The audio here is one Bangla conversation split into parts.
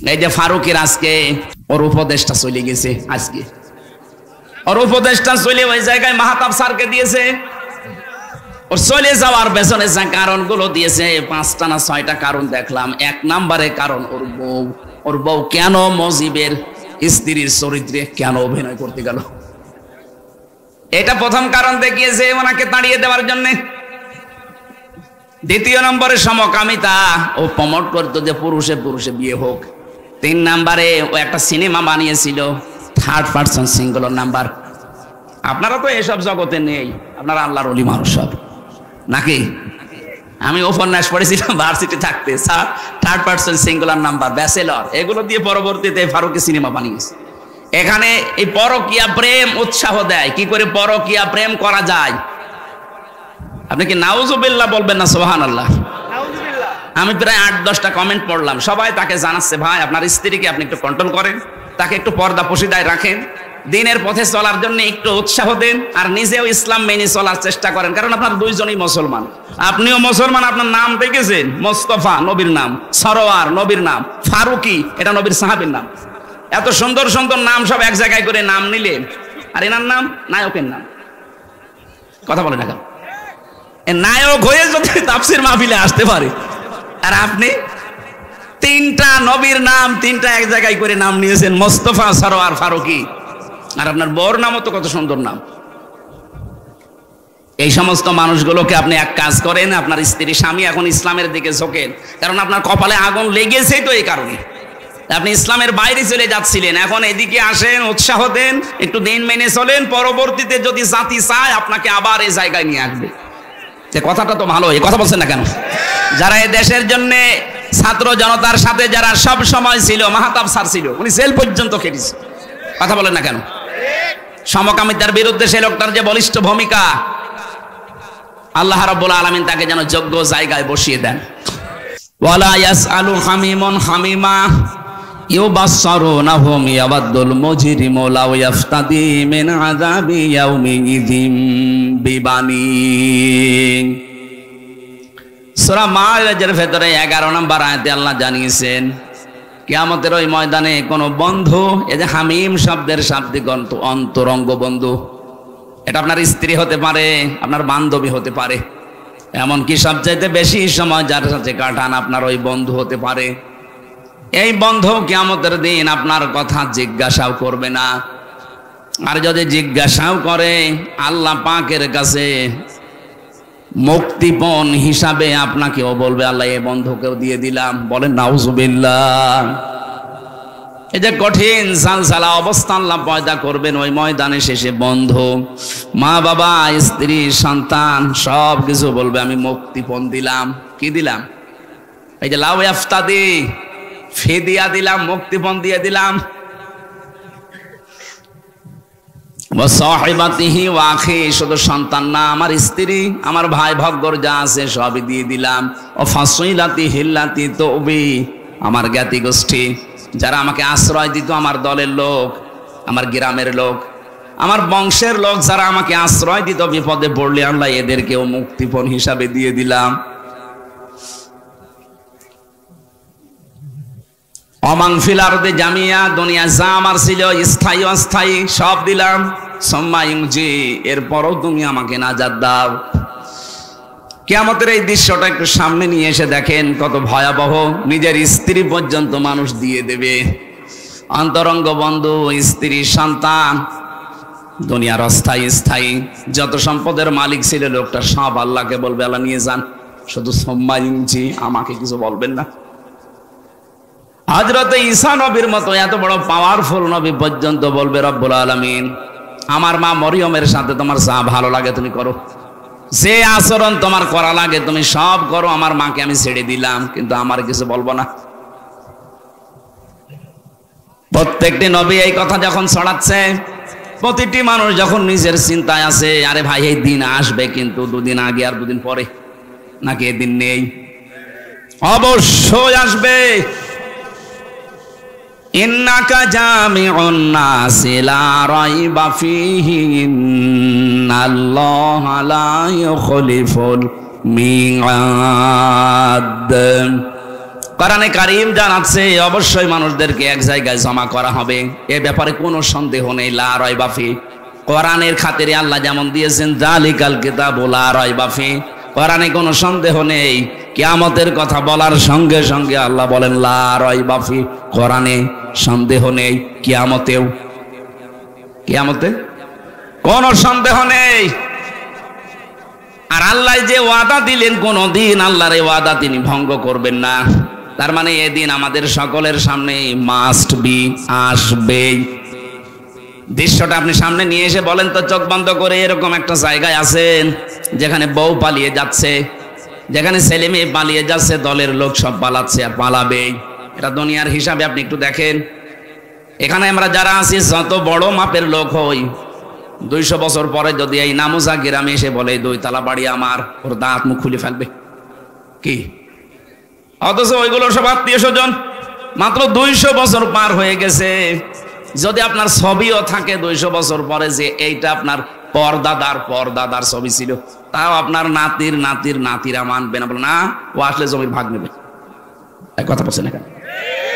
এই যে ফারুকের আজকে ওর উপদেশটা চলে গেছে, আজকে ওর উপদেশটা চলে ওই জায়গায় মাহতাব স্যারকে দিয়েছে। ওর চলে যাওয়ার পেছনে যে কারণগুলো দিয়েছে 5টা না 6টা কারণ দেখলাম। 1 নম্বরে কারণ ওর বউ কেন মজিবের স্ত্রীর চরিত্রে কেন অভিনয় করতে গেল, এটা প্রথম কারণ দেখিয়েছে ওনাকে তাড়িয়ে দেওয়ার জন্য। দ্বিতীয় নম্বরে সমকামিতা, ও প্রমোট করতো যে পুরুষে পুরুষে বিয়ে হোক। 3 নম্বরে ও একটা সিনেমা বানিয়েছিল, 3rd পারসন সিঙ্গুলার নাম্বার। আপনারা তো এসব জগতে নেই, আপনারা আল্লাহর ওলি মানুষ সব নাকি? আমি উপন্যাস পড়েছিলাম ভার্সিটি থাকতে, 3rd person singular number, bachelor, এগুলো দিয়ে পরবর্তীতে ফারুকি সিনেমা বানিয়েছে। এখানে এই পরকীয়া প্রেম উৎসাহ দেয়, কি করে পরকীয়া প্রেম করা যায়। আপনি কি নাউজুবিল্লাহ বলবেন না সুবহানাল্লাহ? আমি প্রায় 8-10টা কমেন্ট পড়লাম, সবাই তাকে জানাচ্ছে ভাই আপনার স্ত্রীকে আপনি একটু কন্ট্রোল করেন, তাকে একটু পর্দা পশিদায় রাখেন, দিনের পথে চলার জন্য একটু উৎসাহ দেন, আর নিজেও ইসলাম মেনে চলার চেষ্টা করেন, কারণ আপনার দুইজনই মুসলমান। আপনিও মুসলমান, আপনার নাম দেখেছেন মোস্তফা নবীর নাম, সরোয়ার নবীর নাম, ফারুকি এটা নবীর সাহাবীর নাম। এত সুন্দর সুন্দর নাম সব এক জায়গায় করে নাম নিলেন, আর এনার নাম নায়কের নাম। কথা বলে না কেন? নায়ক হয়ে যদি তাফসীর মাহফিলে আসতে পারে, আর আপনি 3টা নবীর নাম 3টা এক জায়গায় করে নাম নিয়েছেন, মোস্তফা, সরোয়ার, ফারুকি, আর আপনার বউর নামও তো কত সুন্দর নাম। এই সমস্ত মানুষগুলোকে আপনি এক কাজ করেন, আপনার স্ত্রী স্বামী এখন ইসলামের দিকে ঝোঁকেন, কারণ আপনার কপালে আগুন লেগেছেই তো এই কারণে। আপনি ইসলামের বাইরে চলে যাচ্ছিলেন, এখন এদিকে আসেন, উৎসাহ দেন, একটু দিন মেনে চলেন, পরবর্তীতে যদি জাতি চায় আপনাকে আবার এই জায়গায় নিয়ে আসবে। কথাটা তো ভালো, এই কথা বলছেন না কেন? যারা এই দেশের জন্য ছাত্র জনতার সাথে যারা সব সময় ছিল, মাহতাব স্যার ছিল, উনি জেল পর্যন্ত খেটেছে। কথা বলেন না কেন? সমকামিতার বিরুদ্ধে সেই লোকটার যে বলিষ্ঠ ভূমিকা, আল্লাহ রাব্বুল আলামিন তাকে যেন যোগ্য জায়গায় বসিয়ে দেন। ওয়ালা ইয়াসআলু হামিমুন হামিমা ইউবাসসারুনাহুম ইয়াবাদুল মুজরিমু লাউ ইয়াফতাদি মিন আযাবি ইয়াউমিযিম বিবানি। সূরা মাআরিজের ভেতরে 11 নম্বর আয়াতে আল্লাহ জানিয়েছেন কিয়ামতের ওই ময়দানে কোন বন্ধু, এই যে হামিম শব্দের শাব্দিক অন্তরঙ্গ বন্ধু, এটা আপনার স্ত্রী হতে পারে, আপনার বান্ধবী হতে পারে, এমনকি সবচাইতে বেশি সময় যার সাথে কাটান আপনার ওই বন্ধু হতে পারে। এই বন্ধু কিয়ামতের দিন আপনার কথা জিজ্ঞাসাও করবে না, আর যদি জিজ্ঞাসাও করে আল্লাহ পাকের কাছে মুক্তিপণ হিসাবে আপনাকেও বলবে আল্লাহ এই বন্ধুকেও দিয়ে দিলাম। বলেন নাউজুবিল্লাহ। এই যে কঠিন সালসালা অবস্থা আল্লাহ পয়দা করবেন ওই ময়দানে শেষে, বন্ধু, মা বাবা, স্ত্রী, সন্তান সব কিছু বলবে আমি মুক্তিপণ দিলাম। কি দিলাম? এই যে লাউ ইয়াফতাদি, ফিদিয়া দিলাম, মুক্তিপণ দিয়ে দিলাম। ওয়াসাহিবাতিহি ওয়া আখি, শুধু সন্তান না, আমার স্ত্রী, আমার ভাই ভগ্গর যা আছে সবই দিয়ে দিলাম। ও ফাসইলাতি হিল্লাতি তৌবি, আমার জ্ঞাতি গোষ্ঠী যারা আমাকে আশ্রয় দিত, আমার দলের লোক, আমার গ্রামের লোক, আমার বংশের লোক যারা আমাকে আশ্রয় দিত বিপদে পড়লে, আল্লাহ এদেরকেও মুক্তিপণ হিসাবে দিয়ে দিলাম। অমাং ফিল আরদি জামিয়া, দুনিয়া যা আমার ছিল স্থায়ী অস্থায়ী সব দিলাম। সুম্মা ইউনজি, এরপরও তুমি আমাকে নাজাত দাও। কিয়ামতের এই দৃশ্যটা একটু সামনে নিয়ে এসে দেখেন কত ভয়াবহ। নিজের স্ত্রী পর্যন্ত মানুষ দিয়ে দেবে, অন্তরঙ্গ বন্ধু, স্ত্রী, সন্তান, দুনিয়ার অস্থায়ী স্থায়ী যত সম্পদের মালিক ছিল লোকটা সব আল্লাহকে বলবে আল্লাহ নিয়ে যান, শুধু সুম্মা ইউনজি, আমাকে কিছু বলবেন না। হযরত ঈসা নবীর মতো এত বড় পাওয়ারফুল নবী পর্যন্ত বলবে রব্বুল আলামিন আমার মা মরিয়মের সাথে তোমার যা ভালো লাগে তুমি করো, যে আচরণ তোমার করা লাগে তুমি সব করো, আমার মাকে আমি ছেড়ে দিলাম, কিন্তু আমার কিছু বলবো না। প্রত্যেকটি নবী এই কথা যখন ছড়াচ্ছে, প্রতিটি মানুষ যখন নিজের চিন্তায় আছে, আরে ভাই এই দিন আসবে, কিন্তু 2 দিন আগে আর 2 দিন পরে, নাকি এদিন নেই? অবশ্যই আসবে। ইন্নাকা জামিউন নাসি লা রাইবা ফীহি ইন্নাল্লাহা লা ইউখলিফুল মিআদ। কোরআনে কারীম জানাচ্ছে অবশ্যই মানুষদেরকে এক জায়গায় জমা করা হবে, এ ব্যাপারে কোনো সন্দেহ নেই। লা রাইবা ফি, কোরআনের খাতিরে আল্লাহ যেমন দিয়েছেন যালিকাল কিতাবু লা রাইবা ফি, কোরআনে কোনো সন্দেহ নেই। কিয়ামতের কথা বলার সঙ্গে সঙ্গে আল্লাহ বলেন লা রাইবা ফি, কোরআনে সন্দেহ নেই। কিয়ামতে কোনো সন্দেহ নেই। আর আল্লাহ যে ওয়াদা দিলেন কোনদিন আল্লাহর এই ওয়াদা তিনি ভঙ্গ করবেন না। তার মানে এদিন আমাদের সকলের সামনে মাস্ট বি, আসবেই। দৃশ্যটা আপনি সামনে নিয়ে এসে বলেন তো চোখ বন্ধ করে, এরকম একটা জায়গায় আছেন যেখানে বউ পালিয়ে যাচ্ছে, যেখানে ছেলে মেয়ে পালিয়ে যাচ্ছে, দলের লোক সব পালাচ্ছে আর পালাবেই। এটা দুনিয়ার হিসাবে আপনি একটু দেখেন। এখানে আমরা যারা আছি যত বড় মাপের লোক হই, 200 বছর পরে যদি এই নামুজা গ্রামে এসে বলে 2 তালা বাড়ি আমার, ওর দাঁত মুখ খুলে ফেলবে কি? অথচ ওইগুলো সব আত্মীয় স্বজন। মাত্র 200 বছর পার হয়ে গেছে। যদি আপনার ছবিও থাকে 200 বছর পরে যে এইটা আপনার পরদাদার ছবি ছিল, তাও আপনার নাতিরা মানবে না, বলে না ও আসলে জমির ভাগ নেবে। এক কথা বলছেন এখানে।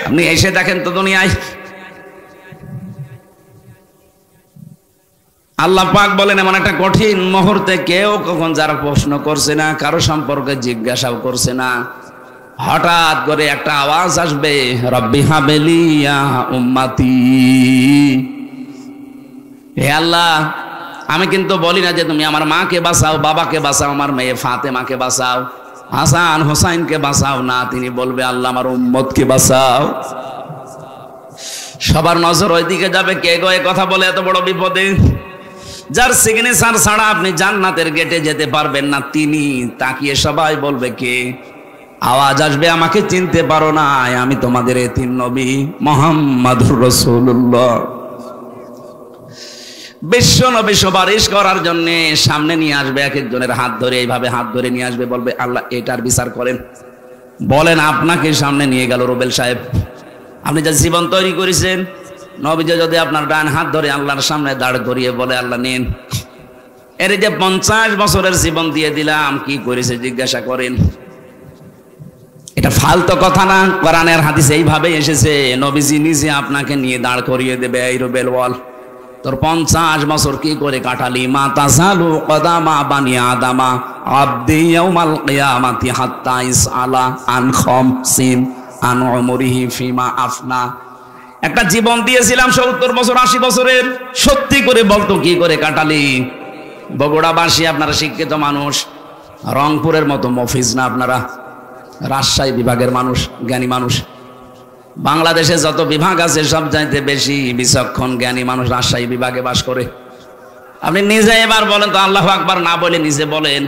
আপনি এসে দেখেন তো দুনিয়ায় আল্লাহ পাক বলেন এমন একটা কঠিন মুহূর্তে কেউ কখন যারা প্রশ্ন করছে না, কারো সম্পর্কে জিজ্ঞাসাও করছে না, হঠাৎ করে একটা আওয়াজ আসবে, রব্বি হাবেলি ইয়া উম্মতি। হে আল্লাহ, আমি কিন্তু বলি না যে তুমি আমার মাকে বাঁচাও, বাবাকে বাঁচাও, আমার মেয়ে ফাতেমাকে বাঁচাও, হাসান হোসাইনকে বাঁচাও না। তিনি বলবে আল্লাহ আমার উম্মতকে বাঁচাও। সবার নজর ওইদিকে যাবে। কে গো এ কথা বলে এত বড় বিপদে? যার সিগনেচার ছাড়া আপনি জান্নাতের গেটে যেতে পারবেন না, তিনি তাকিয়ে সবাই বলবে কে? আওয়াজ আসবে, আমাকে চিনতে পারো না, আমি তোমাদের এতিম নবী মুহাম্মাদুর রাসূলুল্লাহ। বিশ্ব নবী সুপারিশ করার জন্য সামনে নিয়ে আসবে, এক একজনের হাত ধরে, এইভাবে হাত ধরে নিয়ে আসবে, বলবে আল্লাহ এটার বিচার করেন। বলেন আপনাকে সামনে নিয়ে গেল রুবেল সাহেব, আপনি যে জীবন তৈরি করেছেন, নবীজি যদি আপনার ডান হাত ধরে আল্লাহর সামনে দাঁড় করিয়ে বলে আল্লাহ নিন, এর যে 50 বছরের জীবন দিয়ে দিলাম, কি করেছে জিজ্ঞাসা করেন। এটা ফালতু কথা না, কোরআনের হাদিসে এইভাবে এসেছে। নবীজি নিজে আপনাকে নিয়ে দাঁড় করিয়ে দেবে, এই রুবেল বল তোর 50 বছর কি করে কাটালি? মা তাজালু কদামা বানি আদামা আবদি ইয়াউমাল কিয়ামাতি হাত্তা ইসআলা আন খামসিন আন উমরিহি ফিমা আফনা। একটা জীবন দিয়েছিলাম 70 বছর 80 বছরের, সত্যি করে বলতো কি করে কাটালি? বগুড়াবাসী আপনারা শিক্ষিত মানুষ, রংপুরের মতো মফিজ না আপনারা, রাজশাহী বিভাগের মানুষ, জ্ঞানী মানুষ। বাংলাদেশে যত বিভাগ আছে সব চাইতে বেশি বিচক্ষণ জ্ঞানী মানুষ রাজশাহী বিভাগে বাস করে। আপনি নিজে এবার বলেন তো, আল্লাহু আকবার না বলে নিজে বলেন,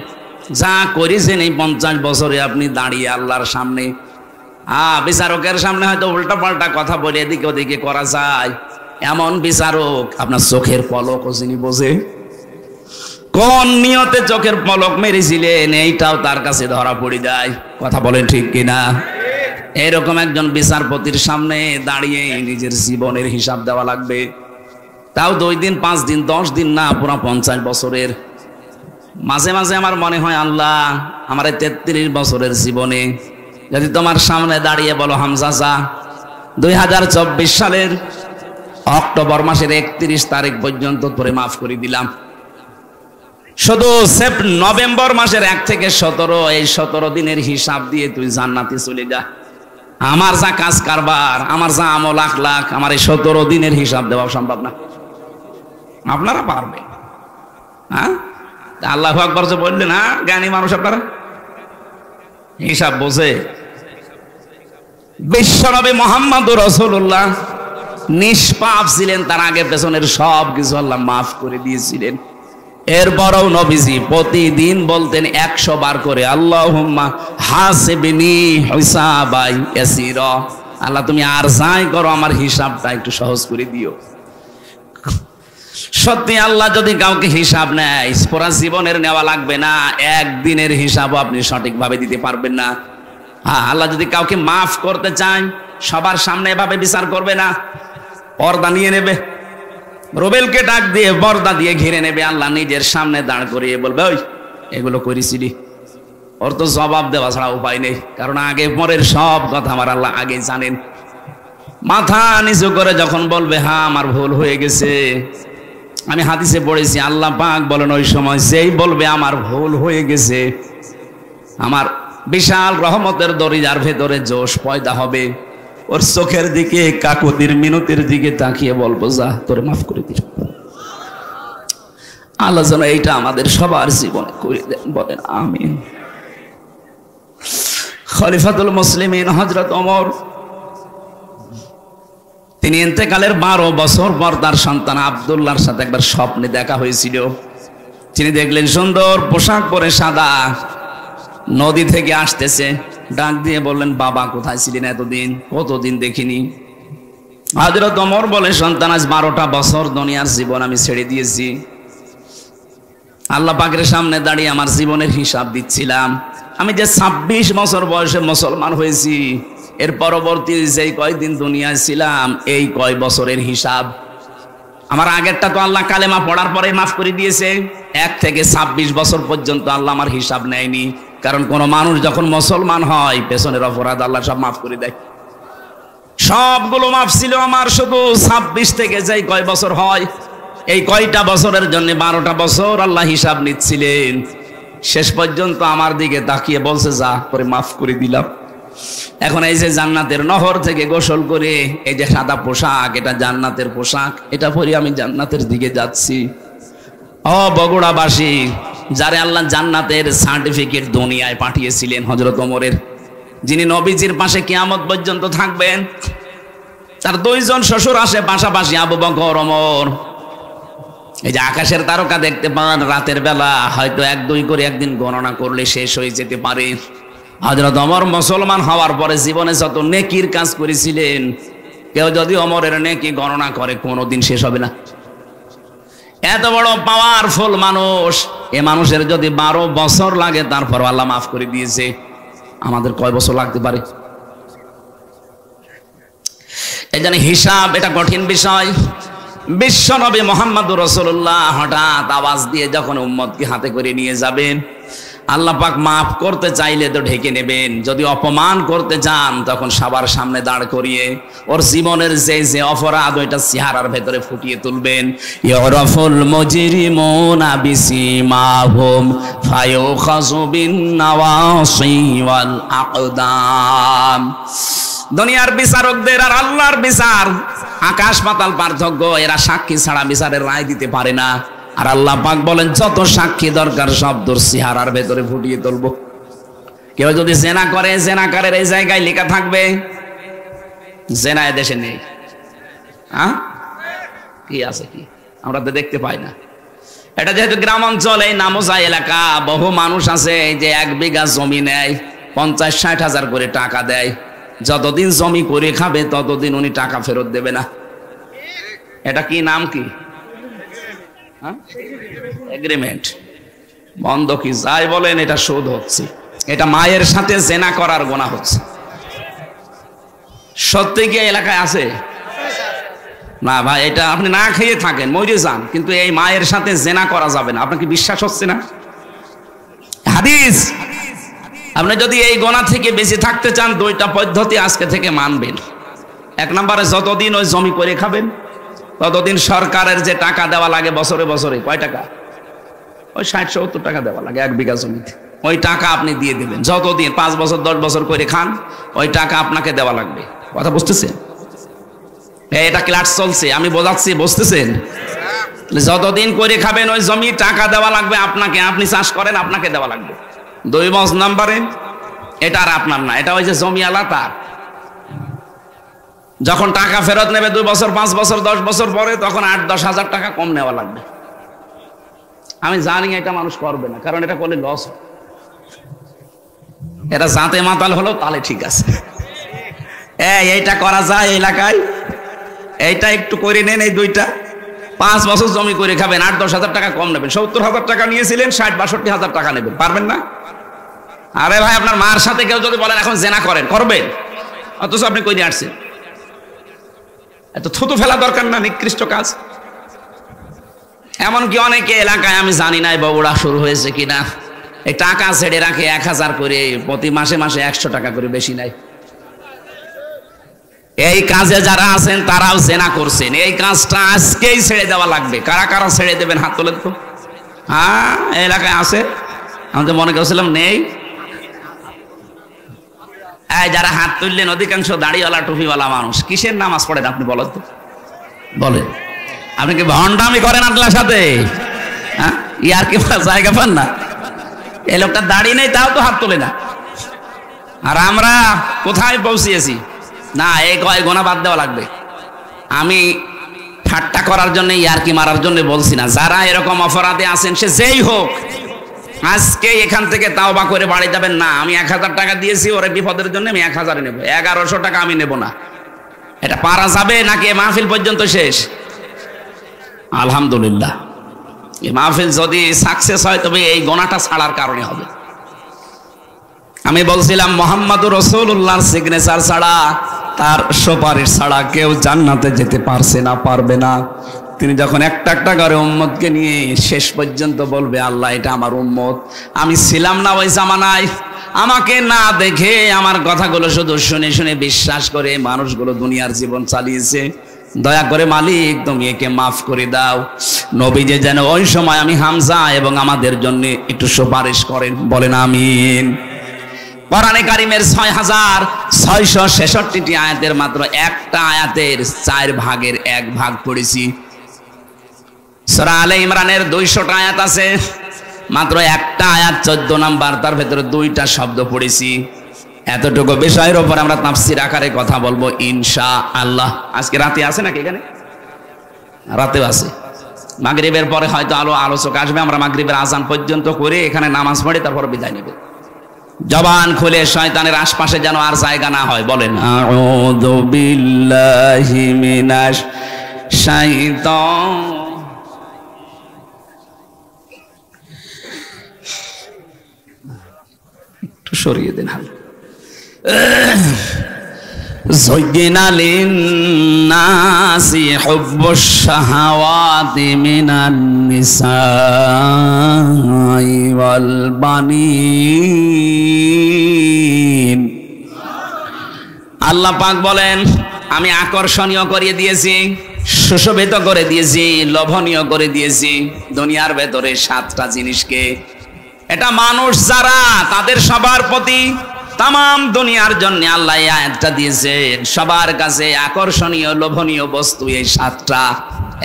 যা করেছেন এই 50 বছরে আপনি দাঁড়িয়ে আল্লাহর সামনে, বিচারকের সামনে হয়তো উল্টা পাল্টা কথা বলে এদিকে ওদিকে করা যায়, এমন বিচারক আপনার চোখের পলকও যিনি বোঝে, কোন নিয়তে চোখের পলক মেরেছিলেন এইটাও তার কাছে ধরা পড়ে যায়। কথা বলেন ঠিক কিনা? এরকম একজন বিচারপতির সামনে দাঁড়িয়ে নিজের জীবনের হিসাব দেওয়া লাগবে, তাও 2 দিন 5 দিন 10 দিন না, পুরো 50 বছরের। মাঝে মাঝে আমার মনে হয় আল্লাহ, আমার 33 বছরের জীবনে যদি তোমার সামনে দাঁড়িয়ে বলো হামজা যা, 2024 সালের অক্টোবর মাসের 31 তারিখ পর্যন্ত তোরে মাফ করে দিলাম, শুধু নভেম্বর মাসের 1 থেকে 17, এই 17 দিনের হিসাব দিয়ে তুই জান্নাতে চলে যা। আমার যা কাজ কারবার, আমার যা আমল আখলাক, আমার এই 17 দিনের হিসাব দেওয়া সম্ভব না। আপনারা পারবে? হ্যাঁ, আল্লাহু আকবার যে বললেন, হ্যাঁ জ্ঞানী মানুষ আপনারা, হিসাব বোঝে। বিশ্বনবী মুহাম্মদুর রাসূলুল্লাহ নিষ্পাপ ছিলেন, তার আগে পেছনের সব কিছু আল্লাহ মাফ করে দিয়েছিলেন। এরপরও নবীজি প্রতিদিন বলতেন 100 বার করে, আল্লাহুম্মা হাসিবনি হিসাবাই ইয়াসিরা, আল্লাহ তুমি আর যাই করো আমার হিসাবটা একটু সহজ করে দিও। সত্যি আল্লাহ যদি কাউকে হিসাব নেয়, পুরা জীবনের নেওয়া লাগবে না, একদিনের হিসাবও আপনি সঠিকভাবে দিতে পারবেন না। হ্যাঁ, আল্লাহ যদি কাউকে মাফ করতে চায়, সবার সামনে এভাবে বিচার করবে না, পর্দা নিয়ে নেবে, রুবেলকে ডাক দিয়ে পর্দা দিয়ে ঘিরে নেবে, আল্লাহ নিজের সামনে দাঁড় করিয়ে বলবে, ওই এগুলো করেছিলি, ওর তো জবাব দেওয়া ছাড়া উপায় নেই, কারণ আগে পরের সব কথা আমার আল্লাহ আগে জানেন। মাথা নিচু করে যখন বলবে হ্যাঁ আমার ভুল হয়ে গেছে, আমি হাদিসে পড়েছি আল্লাহ পাক বলেন ওই সময় যেই বলবে আমার ভুল হয়ে গেছে, আমার বিশাল রহমতের দরিয়ার ভেতরে জোশ পয়দা হবে, ওর চোখের দিকে কাকুতির মিনতির দিকে তাকিয়ে বলবো যা তোরে মাফ করে দিল। আল্লাহ যেন এইটা আমাদের সবার জীবনে করে দেন, বলেন আমিন। খলিফাতুল মুসলিমিন হযরত ওমর, তিনি ইন্তেকালের 12 বছর পর তার সন্তান আব্দুল্লাহর সাথে একবার স্বপ্নে দেখা হয়েছিল। তিনি দেখলেন সুন্দর পোশাক পরে সাদা নদী থেকে আসতেছে, ডাক দিয়ে বললেন বাবা কোথায় ছিলেন এতদিন, কতদিন দেখিনি। হযরত ওমর বলে সন্তান আজ 12টা বছর দুনিয়ার জীবন আমি ছেড়ে দিয়েছি, আল্লাহ পাকের সামনে দাঁড়িয়ে আমার জীবনের হিসাব দিচ্ছিলাম। আমি যে 26 বছর বয়সে মুসলমান হয়েছি, এর পরবর্তী যেই কয়দিন দুনিয়ায় ছিলাম এই কয় বছরের হিসাব। আমার আগেরটা তো আল্লাহ কালেমা পড়ার পরে মাফ করে দিয়েছে, 1 থেকে 26 বছর পর্যন্ত আল্লাহ আমার হিসাব নেয়নি, কারণ কোন মানুষ যখন মুসলমান হয় পেছনের অপরাধ আল্লাহ সব মাফ করে দেয়। সবগুলো মাফ ছিল আমার, শুধু 26 থেকে যেই কয় বছর হয় এই কয়টা বছরের জন্য 12টা বছর আল্লাহ হিসাব নিচ্ছিলেন। শেষ পর্যন্ত আমার দিকে তাকিয়ে বলছে যা করে মাফ করে দিলাম। এখন এই যে জান্নাতের নহর থেকে গোসল করে এই যে সাদা পোশাক, এটা জান্নাতের পোশাক, এটা পরে আমি জান্নাতের দিকে যাচ্ছি। ও বগুড়াবাসী, যারে আল্লাহ জান্নাতের সার্টিফিকেট দুনিয়ায় পাঠিয়েছিলেন হযরত ওমরের, যিনি নবীজির পাশে কিয়ামত পর্যন্ত থাকবেন, তার 2 জন শ্বশুর আসে পাশাপাশি, আবু বকর ওমর। এই যে আকাশের তারকা দেখতে পান রাতের বেলা, হয়তো 1-2 করে একদিন গণনা করলে শেষ হয়ে যেতে পারে। হযরত ওমর মুসলমান হওয়ার পরে জীবনে যত নেকির কাজ করেছিলেন, কেউ যদি ওমরের নেকি গণনা করে কোনোদিন শেষ হবে না। এত বড় পাওয়ারফুল মানুষ, এ মানুষের যদি 12 বছর লাগে তারপর আল্লাহ মাফ করে দিয়েছে, আমাদের কয় বছর লাগতে পারে? এই জন্য হিসাব এটা কঠিন বিষয়। বিশ্ব নবী মুহাম্মদুর রাসূলুল্লাহ হঠাৎ আওয়াজ দিয়ে যখন উম্মতকে হাতে করে নিয়ে যাবেন, আল্লাহ পাক মাফ করতে চাইলে তো ঢেকে নেবেন, যদি অপমান করতে চান তখন সবার সামনে দাঁড় করিয়ে ওর জীবনের যে যে অপরাধ ওইটা চেহারার ভেতরে ফুটিয়ে তুলবেন। ইউরাফুল মুজরিমুনা বিসিমাহুম ফায়ুখাযু বিন নাওয়াসি ওয়াল আকদাম। দুনিয়ার বিচারকদের আর আল্লাহর বিচার আকাশ পাতাল পার্থক্য, এরা সাক্ষী ছাড়া বিচারের রায় দিতে পারে না। আর আল্লাহ পাক বলেন যত সাক্ষী দরকার সব তোর চেহারার ভেতরে ফুটিয়ে তুলবো। কেউ যদি জেনা করে, জেনাকারের এই জায়গায় লেখা থাকবে, জেনা এদেশে নেই। হ্যাঁ কি আছে কি আমরা তো দেখতে পাই না। এটা যেহেতু গ্রাম অঞ্চল, এই নামোজা এলাকা, বহু মানুষ আছে যে 1 বিঘা জমি নেয় 50-60 হাজার করে টাকা দেয়, যতদিন জমি করে খাবে ততদিন উনি টাকা ফেরত দেবে না। এটা কি নাম কি? এগ্রিমেন্ট, বন্ধকি যাই বলেন, এটা সুদ হচ্ছে, এটা মায়ের সাথে জেনা করার গুনাহ হচ্ছে। সত্যি কি এলাকায় আছে? না ভাই, এটা আপনি না খেয়ে থাকেন মরে যান, কিন্তু এই মায়ের সাথে জেনা করা যাবে না। আপনার কি বিশ্বাস হচ্ছে না? হাদিস। আপনি যদি এই গোনা থেকে বেঁচে থাকতে চান 2টা পদ্ধতি আজকে থেকে মানবেন। 1 নম্বরে যতদিন ওই জমি করে খাবেন ততদিন সরকারের যে টাকা দেওয়া লাগে বছরে বছরে, কয় টাকা? ওই 60-70 টাকা দেওয়া লাগে 1 বিঘা জমিতে, ওই টাকা আপনি দিয়ে দেবেন। যতদিন 5 বছর 10 বছর করে খান ওই টাকা আপনাকে দেওয়া লাগবে। কথা বুঝতেছেন? এটা ক্লাস চলছে, আমি বোঝাচ্ছি, বুঝতেছেন? যতদিন করে খাবেন ওই জমি টাকা দেওয়া লাগবে আপনাকে, আপনি চাষ করেন আপনাকে দেওয়া লাগবে। 2 নম্বরে এটা আর আপনার না, এটা ওই যে জমিওয়ালা তার। যখন টাকা ফেরত নেবে 2 বছর 5 বছর 10 বছর পরে, তখন 8-10 হাজার টাকা কম নেওয়া লাগবে। আমি জানি এটা মানুষ করবে না, কারণ এটা করলে লস। এটা জাতে মাতাল হলো তাহলে ঠিক আছে, এইটা করা যায় এলাকায়, এইটা একটু করে নেন। এই 2টা 5 বছর জমি করে খাবেন, 8-10 হাজার টাকা কম নেবেন। 70 হাজার টাকা নিয়েছিলেন, 60-62 হাজার টাকা নেবেন, পারবেন না? আরে ভাই, আপনার মার সাথে কেউ যদি বলেন এখন জেনা করেন, করবেন? অথচ আপনি কই নিয়ে আসছেন? এত থুতু ফেলা দরকার না, নিকৃষ্ট কাজ। এমনকি অনেকে এলাকায়, আমি জানি না বগুড়া শুরু হয়েছে কিনা, এই টাকা ছেড়ে রাখে 1000 করে, প্রতি মাসে মাসে 100 টাকা করে, বেশি নাই। এই কাজে যারা আছেন তারাও জেনা করছেন, এই কাজটা আজকেই ছেড়ে দেওয়া লাগবে। কারা কারা ছেড়ে দেবেন হাত তোলেন তো। হ্যাঁ, এলাকায় আছে, আমি তো মনে করছিলাম নেই। এই যারা হাত তুললেন অধিকাংশ দাড়িওয়ালা টুপিওয়ালা মানুষ, কিসের নামাজ পড়েন আপনি বলেন তো? বলেন, আপনি কি ভণ্ডামি করেন আল্লাহর সাথে? হ্যাঁ, ইয়ার কি জায়গা পান না? এই লোকটা দাড়ি নেই তাও তো হাত তোলে না। আর আমরা কোথায় পৌঁছিয়েছি? না, এই কয় গোনা বাদ দেওয়া লাগবে। আমি ঠাট্টা করার জন্য, ইয়ারকি মারার জন্য বলছি না। যারা এরকম অপরাধে আছেন, সে যেই হোক, আজকে এখান থেকে তাওবা করে বাড়ি যাবেন। না, আমি 1000 টাকা দিয়েছি ওরে বিপদের জন্য, আমি 1000 নেব, 1100 টাকা আমি নেব না। এটা পারা যাবে নাকি মাহফিল পর্যন্ত শেষ? আলহামদুলিল্লাহ, এই মাহফিল যদি সাকসেস হয় তবে এই গোনাটা ছাড়ার কারণে হবে। আমি বলছিলাম মুহাম্মদুর রাসূলুল্লাহর সিগনেচার ছাড়া, তার সুপারিশ ছাড়া কেউ জান্নাতে যেতে পারছে না, পারবে না। তিনি যখন একটা একটা করে উম্মতকে নিয়ে শেষ পর্যন্ত বলবে, আল্লাহ এটা আমার উম্মত, আমি ছিলাম না ওই জামানায়, আমাকে না দেখে আমার কথাগুলো শুধু শুনে শুনে বিশ্বাস করে মানুষগুলো দুনিয়ার জীবন চালিয়েছে, দয়া করে মালিক তুমি একে মাফ করে দাও। নবীজি যেন ওই সময় আমি হামজা এবং আমাদের জন্য একটু সুপারিশ করেন, বলেন আমিন। কোরআনে কারিমের 6666টি আয়াতের মাত্র একটা আয়াতের 4 ভাগের 1 ভাগ পড়েছি। সূরা আলে ইমরানের 200টা আয়াত আছে, মাত্র একটা আয়াত 14 নাম্বার, তার ভেতরে 2টা শব্দ পড়েছি। এতটুকু বিষয়ের উপর আমরা তাফসীর আকারে কথা বলবো ইনশাআল্লাহ। আজকে রাতে আছে নাকি? এখানে রাতেও আছে। মাগরিবের পরে হয়তো আলোচক আসবে, আমরা মাগরিবের আজান পর্যন্ত করে এখানে নামাজ পড়ে তারপর বিদায় নেব। জবান খুলে শয়তানের আশপাশে যেন আর জায়গা না হয়, বলেন আউযু বিল্লাহি মিনাশ শাইতান। একটু সরিয়ে দেন হাল। زين للناس حب الشهوات من النساء والبنين। আল্লাহ পাক বলেন, আমি আকর্ষণীয় করে দিয়েছি, সুশোভিত করে দিয়েছি, লোভনীয় করে দিয়েছি দুনিয়ার ভেতরে 7টা জিনিসকে। এটা মানুষ যারা, তাদের সবার প্রতি, তাম দুনিয়ার জন্য আল্লাহ এই আয়াতটা দিয়েছেন। সবার কাছে আকর্ষণীয় লোভনীয় বস্তু এই 7টা।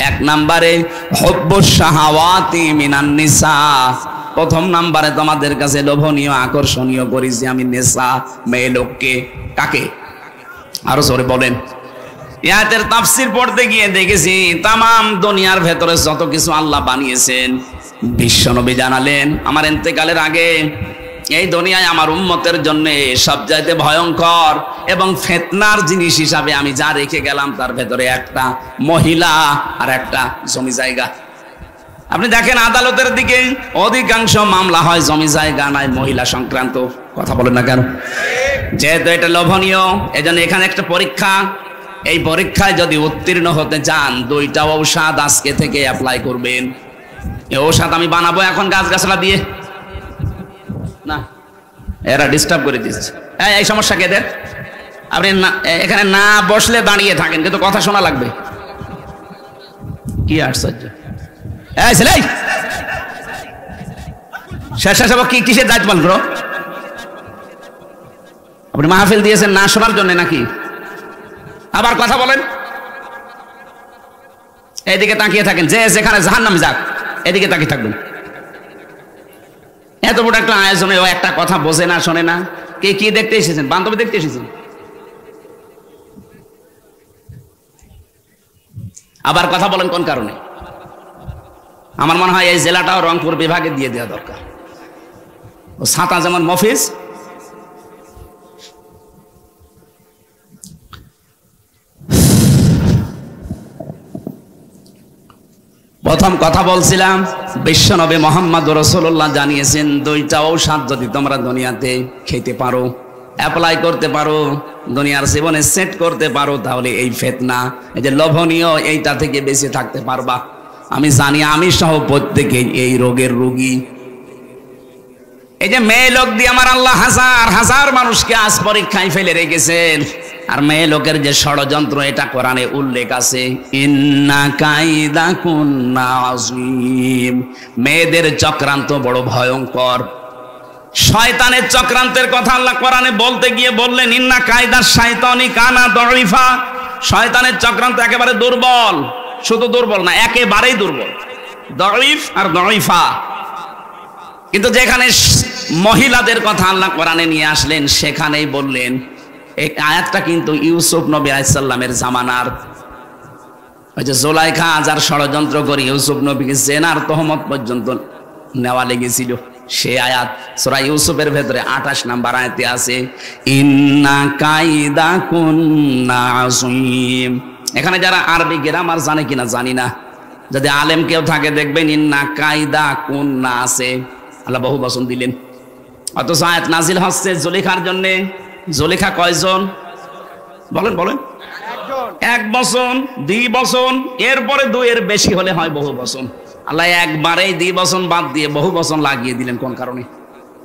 1 নম্বরে হুব্বুশ শাহাওয়াতি মিনান নিসা, প্রথম নম্বরে তোমাদের কাছে লোভনীয় আকর্ষণীয় করেছি আমি নেশা, মেয়ে লোককে। কাকে? আরো জোরে বলেন। এই আয়াতের তাফসীর পড়তে গিয়ে দেখেছি তাম দুনিয়ার ভেতরে যত কিছু আল্লাহ বানিয়েছেন, বিশ্বনবী জানালেন আমার ইন্তেকালের আগে, এই দুনিয়ায় আমার উম্মতের জন্য সবচাইতে ভয়ঙ্কর এবং ফিতনার জিনিস হিসাবে আমি যা রেখে গেলাম তার ভেতরে একটা মহিলা আর একটা জমি জায়গা। আপনি দেখেন আদালতের দিকে অধিকাংশ মামলা হয় জমি জায়গা নাই মহিলা সংক্রান্ত। কথা বলেন না কেন? যেহেতু এটা লোভনীয়, এজন্য এখানে একটা পরীক্ষা। এই পরীক্ষায় যদি উত্তীর্ণ হতে চান 2টা ঔষধ আজকে থেকে অ্যাপ্লাই করবেন। এই ঔষধ আমি বানাবো এখন গাছগাছলা দিয়ে না, এরা ডিস্টার্ব করে দিচ্ছে। এই সমস্যা কেদের? আপনি এখানে না বসলে দাঁড়িয়ে থাকেন, কিন্তু কথা শোনা লাগবে। কি আশ্চর্য! এই ছেলে, শেষ হবো কি? কিসের দায়িত্ব পালন করো? আপনি মাহফিল দিয়েছেন না শোনার জন্য নাকি? আবার কথা বলেন। এইদিকে তাকিয়ে থাকেন, যে যেখানে জাহান্নামে যাক এদিকে তাকিয়ে থাকবেন। এত বড় একটা আয়োজনে ও একটা কথা বোঝে না, শোনে না। কে কি দেখতে এসেছেন? বান্ধবী দেখতে এসেছেন? আবার কথা বলেন কোন কারণে? আমার মনে হয় এই জেলাটাও রংপুর বিভাগে দিয়ে দেওয়া দরকার। ও ছাতা যেমন মফিজ, প্রথম কথা বলছিলাম বিশ্বনবী মুহাম্মদুর রাসূলুল্লাহ জানিয়েছেন 2টা ঔষধ যদি তোমরা দুনিয়াতে খেতে পারো, অ্যাপ্লাই করতে পারো, দুনিয়ার জীবনে সেট করতে পারো, তাহলে এই ফিতনা, এই যে লোভনীয়, এইটা থেকে বেঁচে থাকতে পারবা। আমি জানি আমি সহ প্রত্যেকেই এই রোগের রোগী। এই যে মেয়ে লোক দিয়ে আমার আল্লাহ হাজার হাজার মানুষকে আজ পরীক্ষায় ফেলে রেখেছেন। আর মেয়ে লোকের যে ষড়যন্ত্র, এটা কোরআনে উল্লেখ আছে, ইন্না কাইদা কুন্না আযীম। মেয়েদের চক্রান্ত বড় ভয়ঙ্কর। শয়তানের চক্রান্তের কথা আল্লাহ কোরআনে বলতে গিয়ে বললেন, ইন্না কাইদা শাইতানি কানা দাঈফা। শয়তানের চক্রান্ত একেবারে দুর্বল, শুধু দুর্বল না, একেবারেই দুর্বল, দাঈফ আর দাঈফা। কিন্তু যেখানে মহিলাদের কথা আল্লাহ কোরআনে নিয়ে আসলেন, সেখানেই বললেন, এই আয়াতটা কিন্তু ইউসুফ নবী আলাইহিস সালামের জামানার। ওই যে জুলাইখা যার ষড়যন্ত্র করে ইউসুফ নবীকে জেনার তহমত পর্যন্ত নেওয়া লেগেছিল, সে আয়াত সূরা ইউসুফের ভেতরে 28 নম্বর আয়াতে আছে, ইন্না কাইদা কুন্না আযীম। এখানে যারা আরবি গ্রামার জানে কিনা জানি না, যদি আলেম কেউ থাকে দেখবেন ইন্না কাইদা কুন্না আছে, আল্লাহ বহু বচন দিলেন। অথচ আয়াত নাজিল হচ্ছে জুলেখার জন্য। জুলেখা কয়জন বলেন বলেন? এক বচন, দ্বি বচন, এরপরে দুইয়ের বেশি হলে হয় বহু বচন। আল্লাহ একবারেই দ্বি বচন বাদ দিয়ে বহু বচন লাগিয়ে দিলেন। কোন কারণে?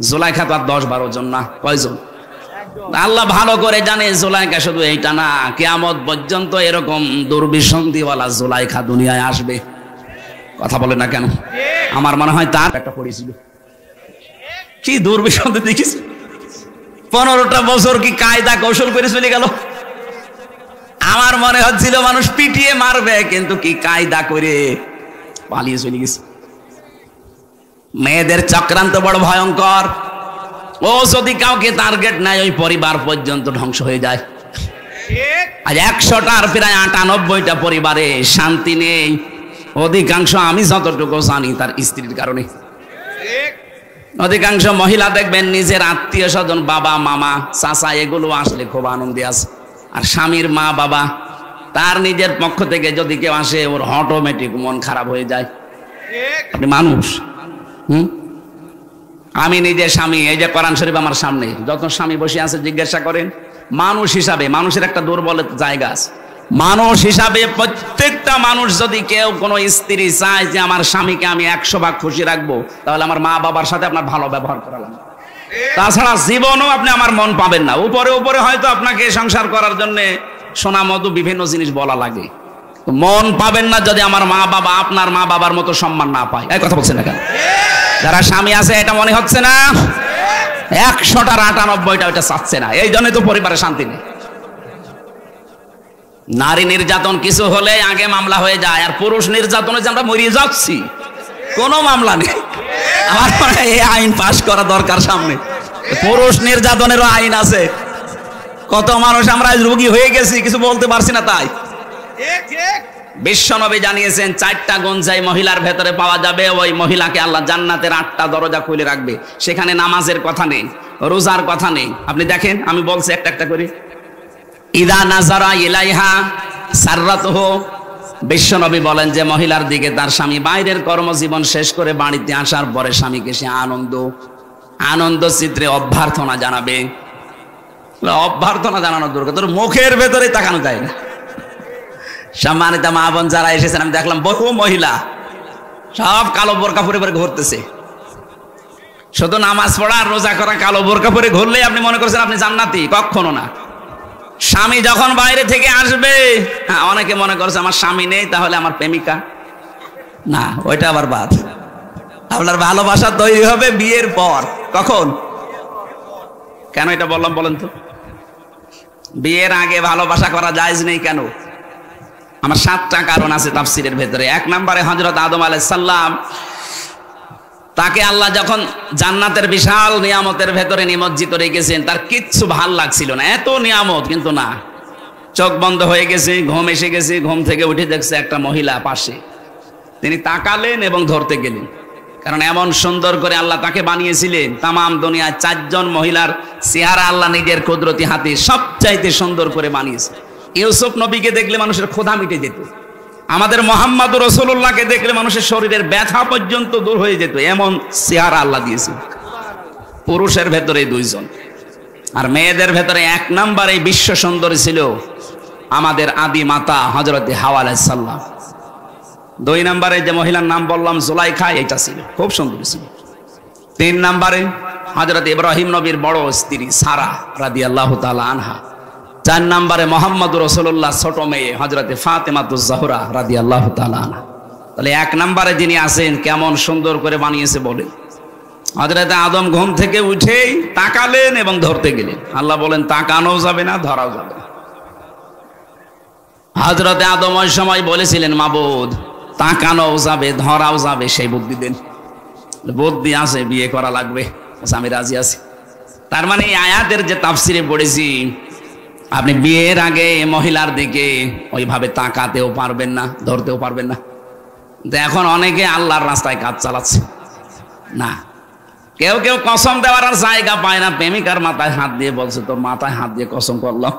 জুলাইখা তো আর 10-12 জন না, কয়জন? আল্লাহ ভালো করে জানে জুলাইখা শুধু এইটা না, কিয়ামত পর্যন্ত এরকম দুর্বিসন্ধিওয়ালা জুলাইখা দুনিয়ায় আসবে। কথা বলে না কেন? আমার মনে হয় তার একটা পড়েছিল, কি দুর্বিসন্ধি দেখিস, 15টা বছর কি কায়দা কৌশল করে চলে গেল। আমার মনে হচ্ছিল মানুষ পিটিয়ে মারবে, কিন্তু কি কায়দা করে পালিয়ে চলে গেছে। মেয়েদের চক্রান্ত বড় ভয়ঙ্কর। ও যদি কাউকে টার্গেট নেয়, ওই পরিবার পর্যন্ত ধ্বংস হয়ে যায়। আজ 100টার প্রায় 98টা পরিবারে শান্তি নেই। অধিকাংশ, আমি যতটুকু জানি, তার স্ত্রীর কারণে। অধিকাংশ মহিলা দেখবেন নিজের আত্মীয় স্বজন, বাবা মামা চাচা, এগুলো আসলে খুব আনন্দে আছে। আর স্বামীর মা বাবা, তার নিজের পক্ষ থেকে যদি কেউ আসে, ওর অটোমেটিক মন খারাপ হয়ে যায়। আপনি মানুষ, আমি নিজে স্বামী, এই যে কোরআন শরীফ আমার সামনে, যত স্বামী বসে আছে জিজ্ঞাসা করেন, মানুষ হিসাবে মানুষের একটা দুর্বল জায়গা আছে। মানুষ হিসাবে প্রত্যেকটা মানুষ, যদি কেউ কোনো স্ত্রী চায় যে আমার স্বামীকে আমি 100 ভাগ খুশি রাখবো, তাহলে আমার মা বাবার সাথে আপনার ভালো ব্যবহার করা লাগবে। তাছাড়া জীবনও আপনি আমার মন পাবেন না। উপরে উপরে হয়তো আপনাকে সংসার করার জন্য সোনা মধু বিভিন্ন জিনিস বলা লাগে, মন পাবেন না যদি আমার মা বাবা আপনার মা বাবার মতো সম্মান না পায়। এই কথা বলছেন না কেন? যারা স্বামী আছে, এটা মনে হচ্ছে না 100টার 98টা ওইটা চাচ্ছে না। এই জন্যই তো পরিবারে শান্তি নেই। নারী নির্যাতন কিছু হলে আগে মামলা হয়ে যায়, আর পুরুষ নির্যাতনে যে আমরা মরিয়ে যাচ্ছি, কোনো মামলা নেই। আমার মনে হয় এই আইন পাশ করা দরকার সামনে। পুরুষ নির্যাতনেরও আইন আছে। কত মানুষ আমরা রোগী হয়ে গেছি, কিছু বলতে পারছি না। তাই বিশ্বনবী জানিয়েছেন, 4টা গুণ যাই মহিলার ভেতরে পাওয়া যাবে, ওই মহিলাকে আল্লাহ জান্নাতের 8টা দরজা খুলে রাখবে। সেখানে নামাজের কথা নেই, রোজার কথা নেই। আপনি দেখেন, আমি বলছি একটা একটা করে। ইদা নাজারা ইলাইহা সাররাতুহু, বিশ্বনবী বলেন যে মহিলার দিকে তার স্বামী বাইরের কর্মজীবন শেষ করে বাড়িতে আসার পরে স্বামীকে সে আনন্দ চিত্রে অভ্যর্থনা জানাবে। অভ্যর্থনা জানানোর দরকার, তোর মুখের ভেতরে তাকানো যায় না। সম্মানিত মা বোন যারা এসেছেন, আমি দেখলাম বহু মহিলা সব কালো বোরকা পরে পরে ঘুরতেছে। শুধু নামাজ পড়া আর রোজা করা, কালো বোরকা পরে ঘুরলেই আপনি মনে করছেন আপনি জান্নাতি। কখনো না। স্বামী যখন বাইরে থেকে আসবে, হ্যাঁ, অনেকে মনে করছে আমার স্বামী নেই, তাহলে আমার প্রেমিকা। না, ওইটা আবার বাদ। আপনার ভালোবাসা তৈরি হবে বিয়ের পর। কখন? কেন এটা বললাম বলেন তো? বিয়ের আগে ভালোবাসা করা জায়েজ নেই কেন? আমার 7টা কারণ আছে তাফসীরের ভেতরে। 1 নম্বরে হযরত আদম আলাইহিস সালাম, তাকে আল্লাহ যখন জান্নাতের বিশাল নিয়ামতের ভেতরে নিমজ্জিত রেখেছেন, তার কিচ্ছু ভাল লাগছিল না। এত নিয়ামত, কিন্তু না, চোখ বন্ধ হয়ে গেছে, ঘুম এসে গেছে। ঘুম থেকে উঠে দেখছে একটা মহিলা পাশে। তিনি তাকালেন এবং ধরতে গেলেন, কারণ এমন সুন্দর করে আল্লাহ তাকে বানিয়েছিলেন। তামাম দুনিয়ায় 4 জন মহিলার চেহারা আল্লাহ নিজের কুদরতি হাতে সবচাইতে সুন্দর করে বানিয়েছে। ইউসুফ নবীকে দেখলে মানুষের ক্ষুধা মিটে যেত। আমাদের মুহাম্মদুর রাসূলুল্লাহকে দেখলে মানুষের শরীরের ব্যথা পর্যন্ত দূর হয়ে যেত, এমন চেহারা আল্লাহ দিয়েছে। পুরুষের ভেতরে 2 জন, আর মেয়েদের ভেতরে 1 নম্বরে বিশ্ব সুন্দরী ছিল আমাদের আদি মাতা হযরতে হাওয়া আলাইহিস সালাম। 2 নম্বরে যে মহিলার নাম বললাম জুলাইখা, এটা ছিল খুব সুন্দর ছিল। 3 নম্বরে হযরত ইব্রাহিম নবীর বড় স্ত্রী সারা রাদিয়াল্লাহু তাআলা আনহা। 4 নম্বরে মোহাম্মদ রাসূলুল্লাহ ছোট মেয়ে হযরত ফাতেমাতুজ জাহরা রাদিয়াল্লাহু তাআলা আনহা। তাহলে 1 নম্বরে যিনি আছেন কেমন সুন্দর করে বানিয়েছে বলেন। হযরত আদম ঘুম থেকে উঠেই তাকালেন এবং ধরতে গেলেন। আল্লাহ বলেন তাকানোও যাবে না, ধরাও যাবে না। হযরত আদম ওই সময় বলেছিলেন মাবুদ তাকানোও যাবে ধরাও যাবে, সেই বুদ্ধি দেন। বুদ্ধি আছে, বিয়ে করা লাগবে, আমি রাজি আছি। তার মানে এই আয়াতের যে তাফসিরে পড়েছি, আপনি বিয়ের আগে মহিলার দিকে ওইভাবে তাকাতেও পারবেন না, ধরতেও পারবেন না। এখন অনেকে আল্লাহর রাস্তায় কাজ চালাচ্ছে না। কেউ কেউ কসম দেওয়ার আর জায়গা পায় না, প্রেমিকার মাথায় হাত দিয়ে বলছে তোর মাথায় হাত দিয়ে কসম করলাম।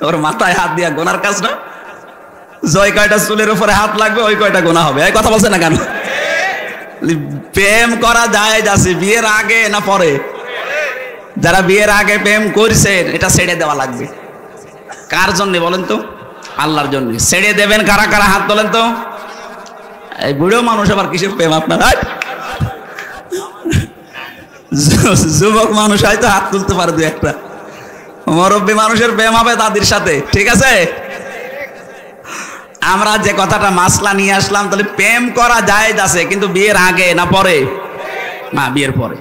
ওর মাথায় হাত দিয়ে গোনার কাজ না, জয় কয়টা চুলের উপরে হাত লাগবে ওই কয়টা গোনা হবে। এই কথা বলছে না কেন? প্রেম করা যায় আছে বিয়ের আগে না পরে? যারা বিয়ের আগে প্রেম করছেন এটা ছেড়ে দেওয়া লাগবে। কার জন্য বলেন তো? আল্লাহর জন্য। ছেড়ে দেবেন কারা কারা হাত তোলেন তো। এই বুড়ো মানুষ আবার কিসের প্রেম আপনার? যুবক মানুষ হয়তো হাত তুলতে পারে দু একটা, মুরব্বী মানুষের প্রেম হবে তাদের সাথে, ঠিক আছে? আমরা যে কথাটা মাসলা নিয়ে আসলাম, তাহলে প্রেম করা জায়েজ আছে কিন্তু বিয়ের আগে না পরে? না, বিয়ের পরে।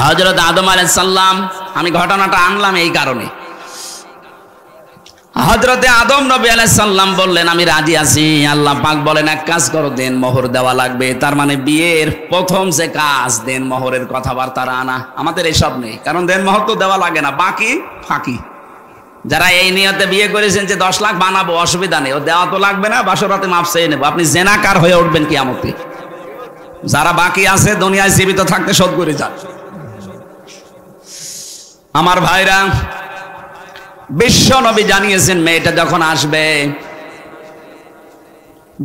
হযরত আদম আলাইহিস সালাম, আমি ঘটনাটা আনলাম এই কারণে, হযরতে আদম নবী আলাইহিস সালাম বললেন আমি রাজি আছি। আল্লাহ পাক বলেন এক কাজ করো, দেন মোহর দেওয়া লাগবে। তার মানে বিয়ের প্রথম যে কাজ দেন মোহরের কথাবার্তা আনা। আমাদের এসব নেই, কারণ দেন মোহর তো দেওয়া লাগে না, বাকি ফাঁকি। যারা এই নিয়তে বিয়ে করেছেন যে 10 লাখ বানাবো, অসুবিধা নেই, ও দেওয়া তো লাগবে না, বাসরাতে মাপ চেয়ে নেবো। আপনি জেনাকার হয়ে উঠবেন কিয়ামতে। যারা বাকি আছে দুনিয়ায় জীবিত থাকতে শোধ করে যান। আমার ভাইরা, বিশ্ব নবী জানিয়েছেন মেয়েটা যখন আসবে,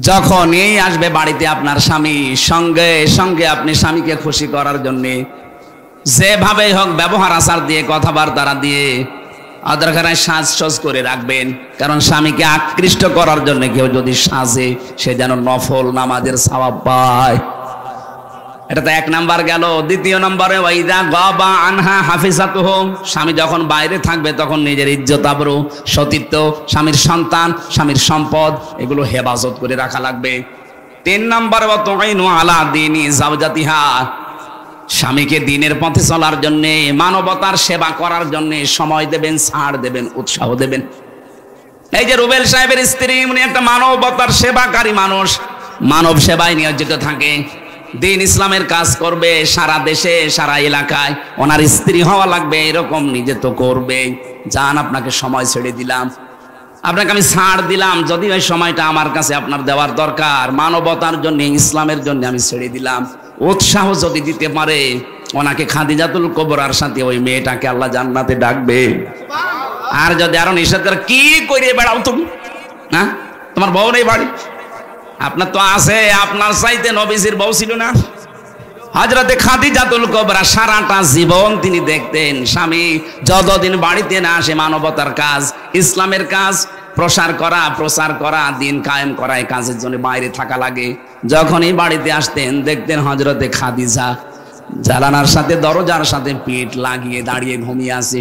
যখনই আসবে বাড়িতে আপনার স্বামী, সঙ্গে সঙ্গে আপনি স্বামীকে খুশি করার জন্য যেভাবে হোক ব্যবহার আচার দিয়ে কথাবার্তা দিয়ে আদরখানায় সাজসজ করে রাখবেন। কারণ স্বামীকে আকৃষ্ট করার জন্য কেউ যদি সাজে, সে যেন নফল নামাজের সওয়াব পায়। এটা তো 1 নাম্বার গেল। দ্বিতীয় নম্বরে ওয়াইদা গাবা আনহা হাফিজাতুহু, স্বামী যখন বাইরে থাকবে তখন নিজের ইজ্জত আবরু, সতীত্ব, স্বামীর সন্তান, স্বামীর সম্পদ এগুলো হেফাজত করে রাখা লাগবে। 3 নম্বরে ওয়া তুইনু আলা দীনি যাওজাতিহা, স্বামীকে দ্বীনের পথে চলার জন্য, মানবতার সেবা করার জন্য সময় দেবেন, ছাড় দেবেন, উৎসাহ দেবেন। এই যে রুবেল সাহেবের স্ত্রী, উনি একটা মানবতার সেবাকারী মানুষ, মানব সেবায় নিয়োজিত থাকে, দিন ইসলামের কাজ করবে সারা দেশে সারা এলাকায়। ওনার স্ত্রী হওয়া লাগবে এরকম নিজে তো করবে। যান, আপনাকে সময় ছেড়ে দিলাম, আপনাকে আমি ছাড় দিলাম, যদি ওই সময়টা আমার কাছে আপনার দেওয়ার দরকার, মানবতার জন্য, ইসলামের জন্য আমি ছেড়ে দিলাম। উৎসাহ যদি দিতে পারে, ওনাকে খাদিজাতুল কুবরার সাথে ওই মেয়েটাকে আল্লাহ জান্নাতে ডাকবে। আর যদি আরো নিষেধ করে, কি করে বেড়াও তুমি, হ্যাঁ তোমার বউ নেই বাড়ি? আপনার তো আছে, আপনার চাইতে নবীজির বউ ছিল না? হযরতে খাদিজাতুল কুবরা সারাটা জীবন তিনি দেখতেন স্বামী যতদিন বাড়িতে না আসে মানবতার কাজ, ইসলামের কাজ প্রচার করা, দিন কায়েম করা, এই কাজের জন্য বাইরে থাকা লাগে। যখনই বাড়িতে আসতেন দেখতেন হযরতে খাদিজা জানালার সাথে, দরজার সাথে পিঠ লাগিয়ে দাঁড়িয়ে ঘুমিয়ে আছে।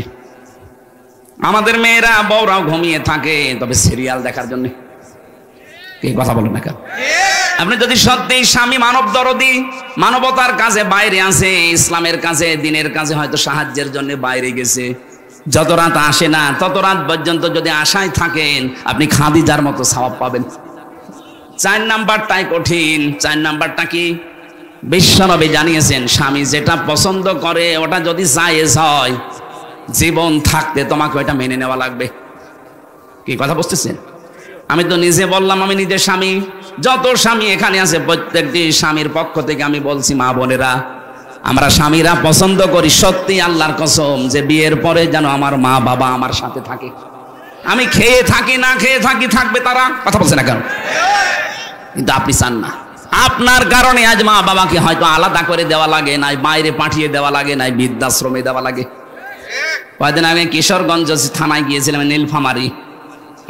আমাদের মেয়েরা বউরাও ঘুমিয়ে থাকে, তবে সিরিয়াল দেখার জন্য। এই কথা বলেন না কেন? আপনি যদি সত্যি স্বামী মানব দরদি, মানবতার কাজে বাইরে আছে, ইসলামের কাজে, দিনের কাজে হয়তো সাহায্যের জন্য বাইরে গেছে, যত রাত আসে না তত রাত পর্যন্ত যদি আশায় থাকেন, আপনি খাদিজার মতো সওয়াব পাবেন। 4 নাম্বারটাই কঠিন। 4 নাম্বারটা কি? বিশ্বনবী জানিয়েছেন স্বামী যেটা পছন্দ করে ওটা যদি জায়েজ হয়, জীবন থাকতে তোমাকে ওটা মেনে নেওয়া লাগবে। কি কথা বুঝতেছেন? আমি তো নিজে বললাম, আমি নিজে স্বামী। যত স্বামী এখানে আছে প্রত্যেকটি স্বামীর পক্ষ থেকে আমি বলছি, মা বোনেরা, আমরা স্বামীরা পছন্দ করি সত্যি আল্লাহর কসম যে বিয়ের পরে যেন আমার মা বাবা আমার সাথে থাকে। আমি খেয়ে থাকি না খেয়ে থাকি, থাকবে তারা। কথা বলছে না কেন? কিন্তু আপনি চান না। আপনার কারণে আজ মা বাবাকে হয়তো আলাদা করে দেওয়া লাগে, নাই বাইরে পাঠিয়ে দেওয়া লাগে, নাই বৃদ্ধাশ্রমে দেওয়া লাগে। কয়েকদিন আগে কিশোরগঞ্জ থানায় গিয়েছিলাম, নীলফামারী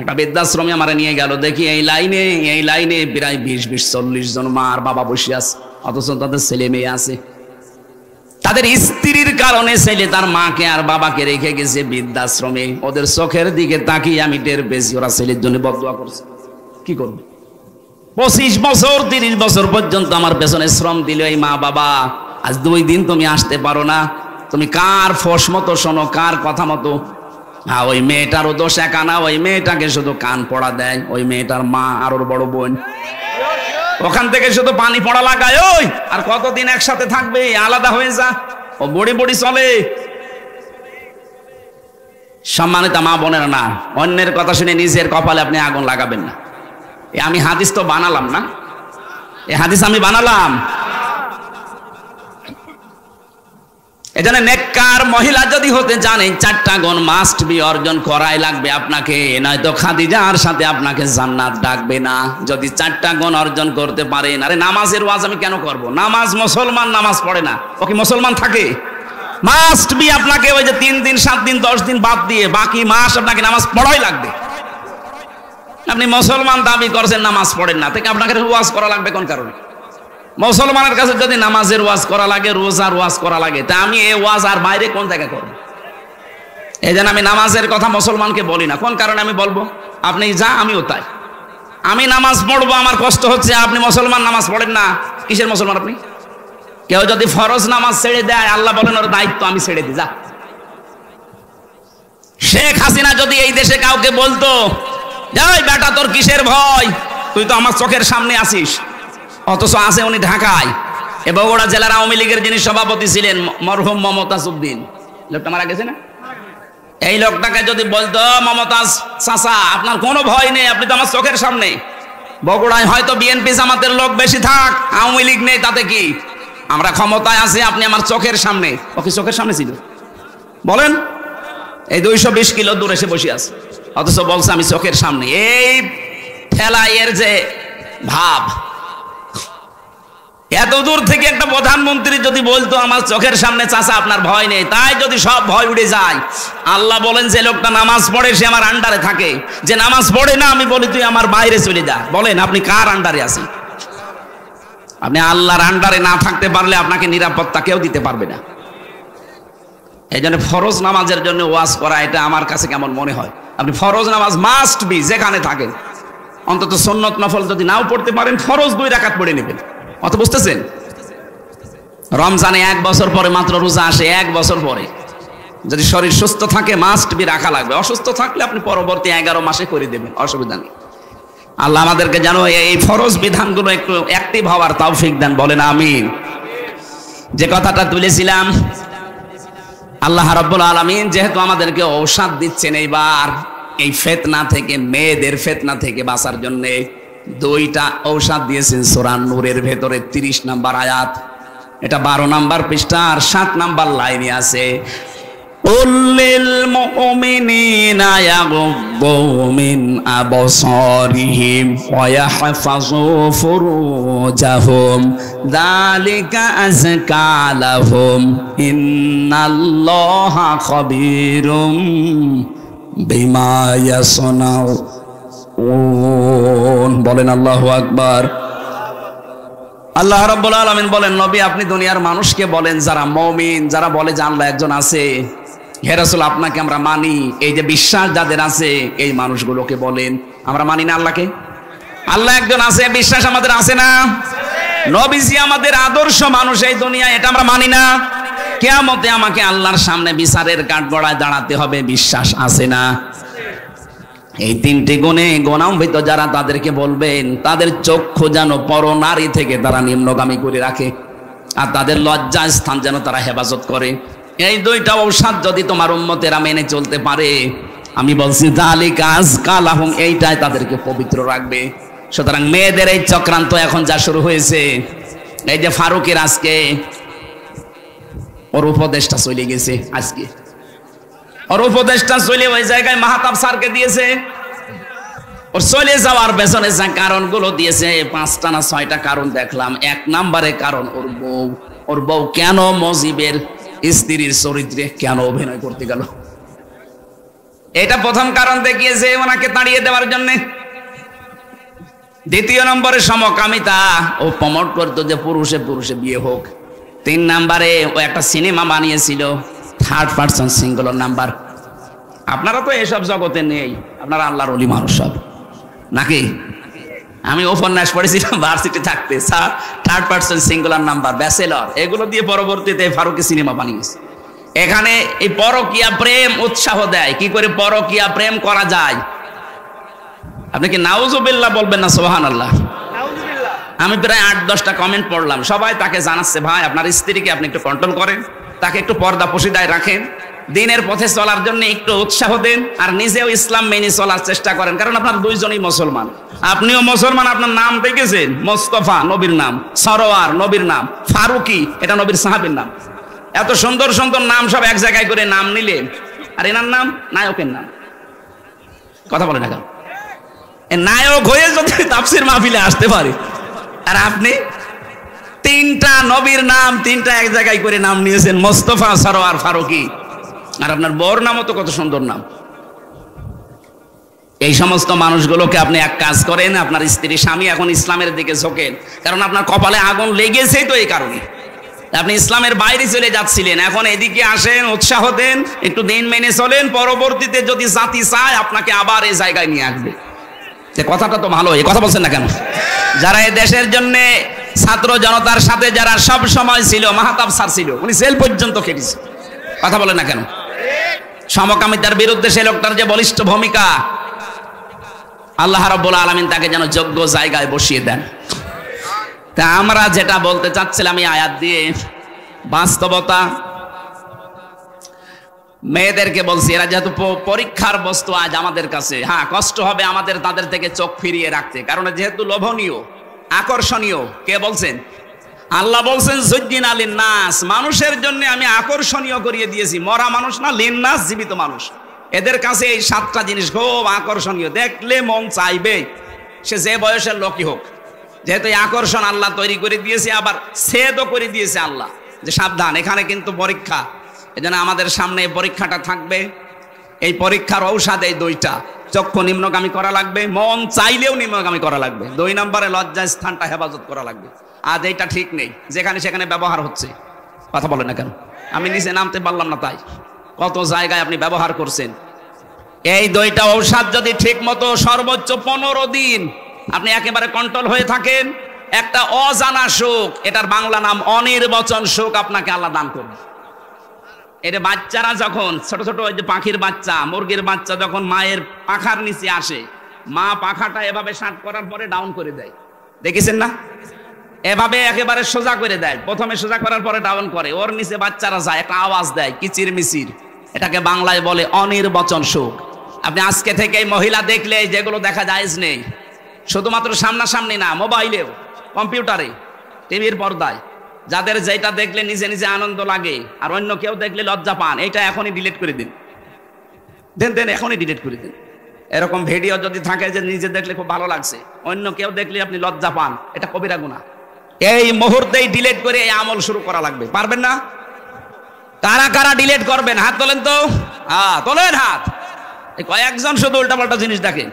একটা বৃদ্ধাশ্রমে আমার নিয়ে গেল। দেখি এই লাইনে প্রায় 20-40 জন মা আর বাবা বসে আছে, অথচ তাদের ছেলে মেয়ে আছে। তাদের স্ত্রীর কারণে ছেলে তার মাকে আর বাবাকে রেখে গেছে বৃদ্ধাশ্রমে। ওদের চোখের দিকে তাকিয়ে আমি টের পেয়েছি ওরা ছেলের জন্য বদদুয়া করছে। কি করবে? 25 বছর 30 বছর পর্যন্ত আমার পেছনে শ্রম দিল এই মা বাবা। আজ 2 দিন তুমি আসতে পারো না, তুমি কার ফোস মতো শোনো, কার কথা মতো? হ্যাঁ, ওই মেয়েটারও দোষ একা না, ওই মেয়েটাকে শুধু কান পড়া দেয় ওই মেয়েটার মা আর ওর বড় বোন। ওখান থেকে শুধু পানি পড়া লাগায়। ওই আর কতদিন একসাথে থাকবে? আলাদা হয়ে যা, ও বড়ি বড়ি চলে। সম্মানিত মা বোনেরা, না অন্যের কথা শুনে নিজের কপালে আপনি আগুন লাগাবেন না। আমি হাদিস তো বানালাম না, এই হাদিস আমি বানালাম। এজন্য নেককার মহিলা যদি হতে জানেন 4টা গুণ মাস্ট বি অর্জন করাই লাগবে আপনাকে, নয়তো খাদিজার সাথে আপনাকে জান্নাত ডাকবে না। যদি 4টা গুণ অর্জন করতে পারেন। আরে নামাজের ওয়াজ আমি কেন করব? নামাজ মুসলমান নামাজ পড়ে না, ও কি মুসলমান থাকে? মাস্ট বি আপনাকে ওই যে 3 দিন 7 দিন 10 দিন বাদ দিয়ে বাকি মাস আপনাকে নামাজ পড়াই লাগবে। আপনি মুসলমান দাবি করছেন, নামাজ পড়েন না, থেকে আপনাকে ওয়াজ করা লাগবে কোন কারণে? মুসলমানের কাছে যদি নামাজের ওয়াজ করা লাগে, রোজার ওয়াজ করা লাগে, তা আমি এই ওয়াজ আর বাইরে কোন জায়গায় করব? এই জন্য আমি নামাজের কথা মুসলমানকে বলি না। কোন কারণে আমি বলবো? আপনি যা, আমিও তাই। আমি নামাজ পড়বো, আমার কষ্ট হচ্ছে, আপনি মুসলমান নামাজ পড়েন না। কিসের মুসলমান আপনি? কেউ যদি ফরজ নামাজ ছেড়ে দেয়, আল্লাহ বলেন ওর দায়িত্ব আমি ছেড়ে দিই, যা। শেখ হাসিনা যদি এই দেশে কাউকে বলতো, যাই বেটা তোর কিসের ভয়, তুই তো আমার চোখের সামনে আসিস, অথচ আছে উনি ঢাকায়। এ বগুড়া জেলার আওয়ামী লীগের যিনি সভাপতি ছিলেন মরহুম মমতাজ উদ্দিন, লোকটা মারা গেছে না? এই লোকটাকে যদি বলতো, মমতাজ চাচা আপনার কোনো ভয় নেই, আপনি তো আমার চোখের সামনে। বগুড়ায় হয়তো বিএনপি জামাতের লোক বেশি থাক, আওয়ামী লীগ নেই, তাতে কি? আমরা ক্ষমতায় আছি, আপনি আমার চোখের সামনে। ওকে চোখের সামনে ছিল? বলেন, এই 220 কিলো দূরে এসে বসে আছে, অথচ বলছে আমি চোখের সামনে। এই ঠেলাইয়ের যে ভাব, এত দূর থেকে একটা প্রধানমন্ত্রী যদি বলতো আমার চোখের সামনে চাচা আপনার ভয় নেই, তাই যদি সব ভয় উড়ে যায়। আল্লাহ বলেন যে লোকটা নামাজ পড়ে সে আমার আন্ডারে থাকে, যে নামাজ পড়ে না আমি বলি তুই আমার বাইরে চলে যা। বলেন আপনি কার আন্ডারে আছেন? আপনি আল্লাহর আন্ডারে না থাকতে পারলে আপনাকে নিরাপত্তা কেউ দিতে পারবে না। এই জন্য ফরজ নামাজের জন্য ওয়াজ করা, এটা আমার কাছে কেমন মনে হয়। আপনি ফরজ নামাজ মাস্ট বি, যেখানে থাকেন অন্তত সুন্নত নফল যদি নাও পড়তে পারেন, ফরজ 2 রাকাত পড়ে নেবেন। অত বুঝতেছেন? রমজানে 1 বছর পরে মাত্র রোজা আসে, 1 বছর পরে। যদি শরীর সুস্থ থাকে মাস্ট বি রাখা লাগবে, অসুস্থ থাকলে আপনি পরবর্তী 11 মাসে করে দেবেন, অসুবিধা নেই। আল্লাহ আমাদেরকে যেন এই ফরজ বিধানগুলো একটু অ্যাক্টিভ হওয়ার তৌফিক দেন, বলেন আমিন। যে কথাটা তুলেছিলাম, আল্লাহ রাব্বুল আলামিন যেহেতু আমাদেরকে ঔষধ দিচ্ছেন এইবার এই ফিতনা থেকে, মেয়েদের ফিতনা থেকে বাঁচার জন্য 2টা ঔষধ দিয়েছেন সূরা নূরের ভেতরে 30 নম্বর আয়াত। এটা 12 নম্বর পৃষ্ঠার 7 নম্বর লাইনে আছে, উল্লিল মুমিনিনা ইয়াগুদ্দু মিন আবসারিহিম ওয়া ইয়াহফাযু ফুরুজাহুম যালিকা আযকা লাহুম ইন্নাল্লাহা খাবীরুম বিমা ইয়াসনাউন। বলেন আল্লাহু আকবার। আল্লাহ রাব্বুল আলামিন বলেন, নবী আপনি দুনিয়ার মানুষকে বলেন, যারা মুমিন, যারা বলে যে আল্লাহ একজন আছে, হে রাসূল আপনাকে আমরা মানি, এই যে বিশ্বাস যাদের আছে এই মানুষগুলোকে বলেন আমরা মানি না আল্লাহকে। আল্লাহ একজন আছে, বিশ্বাস আমাদের আছে না? নবীজি আমাদের আদর্শ মানুষ এই দুনিয়ায়, এটা আমরা মানি না? কিয়ামতে আমাকে আল্লাহর সামনে বিচারের কাঠগড়ায় দাঁড়াতে হবে, বিশ্বাস আছে না? এই 3টি গুণে গুণান্বিত যারা, তাদেরকে বলবেন তাদের চক্ষু যেন পরনারী থেকে তারা নিম্নগামী করে রাখে, আর তাদের লজ্জা স্থান যেন তারা হেফাজত করে। এই 2টা ঔষধ যদি তোমার উম্মতেরা মেনে চলতে পারে, আমি বলছি যালিকা আযকা লাহুম, এইটাই তাদেরকে পবিত্র রাখবে। সুতরাং মেয়েদের এই চক্রান্ত এখন যা শুরু হয়েছে, এই যে ফারুকের আজকে ওর উপদেশটা চলে গেছে, আজকে ওর উপদেশটা চলে ওই জায়গায় মাহতাব স্যারকে দিয়েছে। ওর চলে যাওয়ার পেছনে যে কারণগুলো দিয়েছে 5টা না 6টা কারণ দেখলাম। 1 নম্বরে কারণ ওর বউ কেন মুজিবের স্ত্রীর চরিত্রে কেন অভিনয় করতে গেল, এটা প্রথম কারণ দেখিয়েছে ওনাকে তাড়িয়ে দেওয়ার জন্য। 2 নম্বরে সমকামিতা, ও প্রমোট করতো যে পুরুষে পুরুষে বিয়ে হোক। 3 নম্বরে ও একটা সিনেমা বানিয়েছিল, থার্ড পারসন সিঙ্গুলার নাম্বার। আপনারা তো এসব জগতে নেই, আপনারা আল্লাহর ওলি মানুষ সব নাকি? আমি উপন্যাস পড়েছিলাম ভার্সিটি থাকতে, third person singular number, bachelor, এগুলো দিয়ে পরবর্তীতে ফারুকি সিনেমা বানিয়েছে। এখানে এই পরকীয়া প্রেম উৎসাহ দেয়, কি করে পরকীয়া প্রেম করা যায়। আপনি কি নাউজুবিল্লাহ বলবেন না সুবহানাল্লাহ? আমি প্রায় 8-10টা কমেন্ট পড়লাম, সবাই তাকে জানাচ্ছে ভাই আপনার স্ত্রীকে আপনি একটু কন্ট্রোল করেন, তাকে একটু পর্দা পশিদায় রাখেন, দিনের পথে চলার জন্য একটু উৎসাহ দেন, আর নিজেও ইসলাম মেনে চলার চেষ্টা করেন, কারণ আপনার দুইজনই মুসলমান। আপনিও মুসলমান, আপনার নাম দেখেছেন মোস্তফা নবীর নাম, সরোয়ার নবীর নাম, ফারুকি এটা নবীর সাহাবীর নাম। এত সুন্দর সুন্দর নাম সব এক জায়গায় করে নাম নিলেন, আর এনার নাম নায়কের নাম। কথা বলে না কেন? নায়ক হয়ে যদি তাফসীর মাহফিলে আসতে পারে, আর আপনি 3টা নবীর নাম 3টা এক জায়গায় করে নাম নিয়েছেন, মোস্তফা, সরোয়ার, ফারুকি, আর আপনার বউর নামও তো কত সুন্দর নাম। এই সমস্ত মানুষগুলোকে আপনি এক কাজ করেন, আপনার স্ত্রী স্বামী এখন ইসলামের দিকে ঝোঁকেন, কারণ আপনার কপালে আগুন লেগেছেই তো এই কারণে। আপনি ইসলামের বাইরে চলে যাচ্ছিলেন, এখন এদিকে আসেন, উৎসাহ দেন, একটু দিন মেনে চলেন, পরবর্তীতে যদি জাতি চায় আপনাকে আবার এই জায়গায় নিয়ে আসবে। কথাটা তো ভালো, এই কথা বলছেন না কেন? যারা এই দেশের জন্য ছাত্র জনতার সাথে যারা সব সময় ছিল, মাহতাব স্যার ছিল, উনি জেল পর্যন্ত খেটেছে। কথা বলে না কেন? সমকামিতার বিরুদ্ধে সে লোকটার যে বলিষ্ঠ ভূমিকা, আল্লাহ রাব্বুল আলামিন তাকে যেন যোগ্য জায়গায় বসিয়ে দেন। তা আমরা যেটা বলতে চাচ্ছিলাম এই আয়াত দিয়ে, বাস্তবতা মেয়েদেরকে বলছি, এরা যেহেতু পরীক্ষার বস্তু আজ আমাদের কাছে, হ্যাঁ কষ্ট হবে আমাদের তাদের থেকে চোখ ফিরিয়ে রাখতে, কারণ যেহেতু লোভনীয়, আকর্ষণীয়। কে বলছেন? আল্লাহ বলছেন যুজ্জিনা লিন্নাস, মানুষের জন্য আমি আকর্ষণীয় করিয়ে দিয়েছি, মরা মানুষ না, লিন্নাস জীবিত মানুষ। এদের কাছে এই 7টা জিনিস খুব আকর্ষণীয়, দেখলে মন চাইবে, সে যে বয়সের লোকই হোক। যেহেতু এই আকর্ষণ আল্লাহ তৈরি করে দিয়েছে, আবার ছেদও করে দিয়েছে আল্লাহ, যে সাবধান এখানে কিন্তু পরীক্ষা। এজন্য আমাদের সামনে এই পরীক্ষাটা থাকবে। এই পরীক্ষার ঔষধ এই 2টা, চক্ষু নিম্নগামী করা লাগবে, মন চাইলেও নিম্নগামী করা লাগবে। 2 নম্বরে লজ্জা স্থানটা হেফাজত করা লাগবে। আজ এইটা ঠিক নেই, যেখানে সেখানে ব্যবহার হচ্ছে। কথা বলে না কেন? আমি নিচে নামতে পারলাম না, তাই কত জায়গায় আপনি ব্যবহার করছেন। এই 2টা ঔষধ যদি ঠিক মতো সর্বোচ্চ 15 দিন আপনি একেবারে কন্ট্রোল হয়ে থাকেন, একটা অজানা সুখ, এটার বাংলা নাম অনির্বচন সুখ, আপনাকে আল্লাহ দান করবে। এটা বাচ্চারা যখন ছোট ছোট, ওই যে পাখির বাচ্চা, মুরগির বাচ্চা যখন মায়ের পাখার নিচে আসে, মা পাখাটা এভাবে শার্ট করার পরে ডাউন করে দেয়, দেখেছেন না? এভাবে একেবারে সোজা করে দেয়, প্রথমে সোজা করার পরে ডাউন করে, ওর নিচে বাচ্চারা যায়, একটা আওয়াজ দেয় কিচির মিচির, এটাকে বাংলায় বলে অনির্বচন সুখ। আপনি আজকে থেকে এই মহিলা দেখলে যেগুলো দেখা যায় নেই, শুধুমাত্র সামনাসামনি না, মোবাইলেও, কম্পিউটারে, টিভির পর্দায়, যাদের যেটা দেখলে নিজে নিজে আনন্দ লাগে আর অন্য কেউ দেখলে লজ্জা পান, এটা এখনই ডিলিট করে দিন, দেন এখনই ডিলিট করে দিন। এরকম ভিডিও যদি থাকে যে নিজে দেখলে খুব ভালো লাগছে, অন্য কেউ দেখলে আপনি লজ্জা পান, এটা কবিরা গুনাহ। এই মুহূর্তেই ডিলিট করে এই আমল শুরু করা লাগবে। পারবেন না? কারা কারা ডিলিট করবেন হাত তোলেন তো? হ্যাঁ তোলেন হাত। এই কয়েকজন শুধু উল্টাপাল্টা জিনিস দেখেন,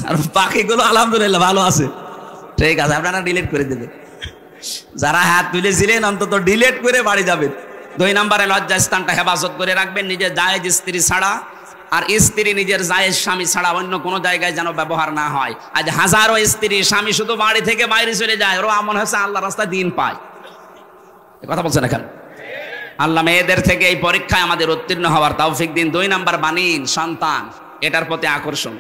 আর বাকিগুলো আলহামদুলিল্লাহ ভালো আছে। ঠিক আছে, আপনারা ডিলিট করে দেবেন। যারা হাত তুলেছিলেন অন্তত ডিলিট করে বাড়ি যাবেন। 2 নম্বরে লজ্জা স্থানটা হেফাজত করে রাখবেন, নিজের জায়েজ স্ত্রী ছাড়া, আর স্ত্রী নিজের জায়েজ স্বামী ছাড়া অন্য কোনো জায়গায় যেন ব্যবহার না হয়। আজ হাজারো স্ত্রী স্বামী শুধু বাড়ি থেকে বাইরে চলে যায়, ওরা মনে হচ্ছে আল্লাহ রাস্তায় দিন পায়। কথা বলছেন এখন? আল্লাহ মেয়েদের থেকে এই পরীক্ষায় আমাদের উত্তীর্ণ হওয়ার তৌফিক দিন। 2 নম্বর বানিন সন্তান, এটার প্রতি আকর্ষণ।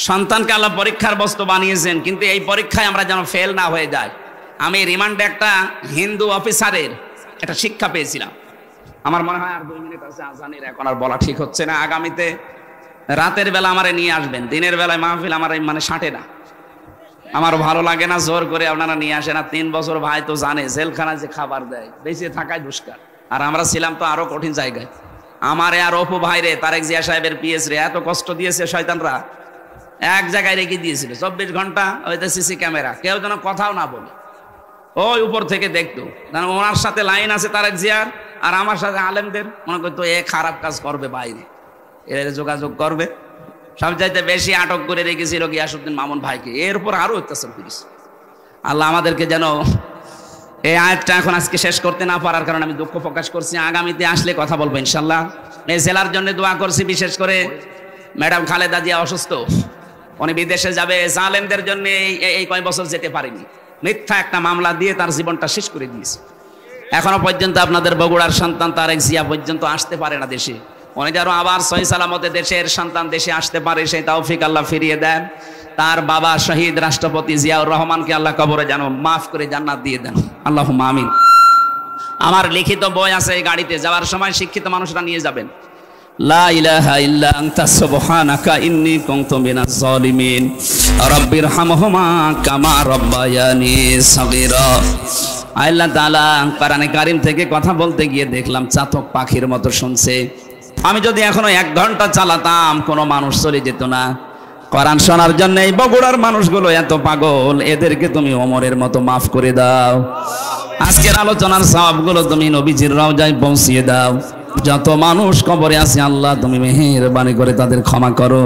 সন্তানকে আল্লাহ পরীক্ষার বস্তু বানিয়েছেন, কিন্তু এই পরীক্ষায় আমরা যেন ফেল না হয়ে যায়। আমি রিমান্ডে একটা হিন্দু অফিসারের একটা শিক্ষা পেয়েছিলাম। আমার মনে হয় আর 2 মিনিট আছে আজানের, এখন আর বলা ঠিক হচ্ছে না। আগামীতে রাতের বেলা আমারে নিয়ে আসবেন, দিনের বেলায় মাহফিল আমার মানে সাঁটে না, আমার ভালো লাগে না, জোর করে আপনারা নিয়ে আসেন। আর 3 বছর ভাই তো জানে জেলখানা যে খাবার দেয়, বেঁচে থাকায় দুষ্কার। আর আমরা ছিলাম তো আরো কঠিন জায়গায়। আমারে আর অপু ভাই রে, তারেক জিয়া সাহেবের পিএস রে এত কষ্ট দিয়েছে শয়তানরা, এক জায়গায় রেখে দিয়েছিল 24 ঘন্টা। ওইতে সিসি ক্যামেরা, কেউ যেন কথাও না বলে, ওই উপর থেকে দেখতো। ওনার সাথে লাইন আছে তারেক জিয়ার, আর আমার সাথে আলেমদের, মনে করতো এ খারাপ কাজ করবে, বাইরে এর যোগাযোগ করবে। সবচাইতে বেশি আটক করে রেখেছিল গিয়াসউদ্দিন মামুন ভাইকে, এরপর আরো অত্যাচার করেছে। আল্লাহ আমাদেরকে যেন এই আয়াতটা এখন আজকে শেষ করতে না পারার কারণে আমি দুঃখ প্রকাশ করছি। আগামীতে আসলে কথা বলবো ইনশাল্লাহ। এই জেলার জন্য দোয়া করছি, বিশেষ করে ম্যাডাম খালেদা জিয়া অসুস্থ, উনি বিদেশে যাবে। জালেমদের জন্য এই কয় বছর যেতে পারেনি, মিথ্যা একটা মামলা দিয়ে তার জীবনটা শেষ করে দিয়েছে। এখনো পর্যন্ত আপনাদের বগুড়ার সন্তান তারেক জিয়া পর্যন্ত আসতে পারে না দেশে। উনি যেন আবার সহি সালামতে দেশের সন্তান দেশে আসতে পারে, সেই তৌফিক আল্লাহ ফিরিয়ে দেন। তার বাবা শহীদ রাষ্ট্রপতি জিয়াউর রহমানকে আল্লাহ কবরে যেন মাফ করে জান্নাত দিয়ে দেন, আল্লাহুম্মা আমিন। আমার লিখিত বই আছে, এই গাড়িতে যাওয়ার সময় শিক্ষিত মানুষরা নিয়ে যাবেন। লা ইলাহা ইল্লা আনতা সুবহানাকা ইন্নী কুনতু মিনাজ জালিমিন রাব্বিরহামহুমা কামা রাব্বায়ানি সাগীরা। আল্লাহ তাআলা কোরআনে কারীম থেকে কথা বলতে গিয়ে দেখলাম চাতক পাখির মতো শুনছে। আমি যদি এখনো 1 ঘন্টা চালাতাম কোনো মানুষ চলে যেত না। কোরআন শোনার জন্য এই বগুড়ার মানুষগুলো এত পাগল, এদেরকে তুমি ওমরের মতো মাফ করে দাও। আজকের আলোচনার সওয়াবগুলো তুমি নবীজির রওজায় পৌঁছিয়ে দাও। যত মানুষ কবরে আছে আল্লাহ তুমি মেহেরবানি করে তাদের ক্ষমা করো।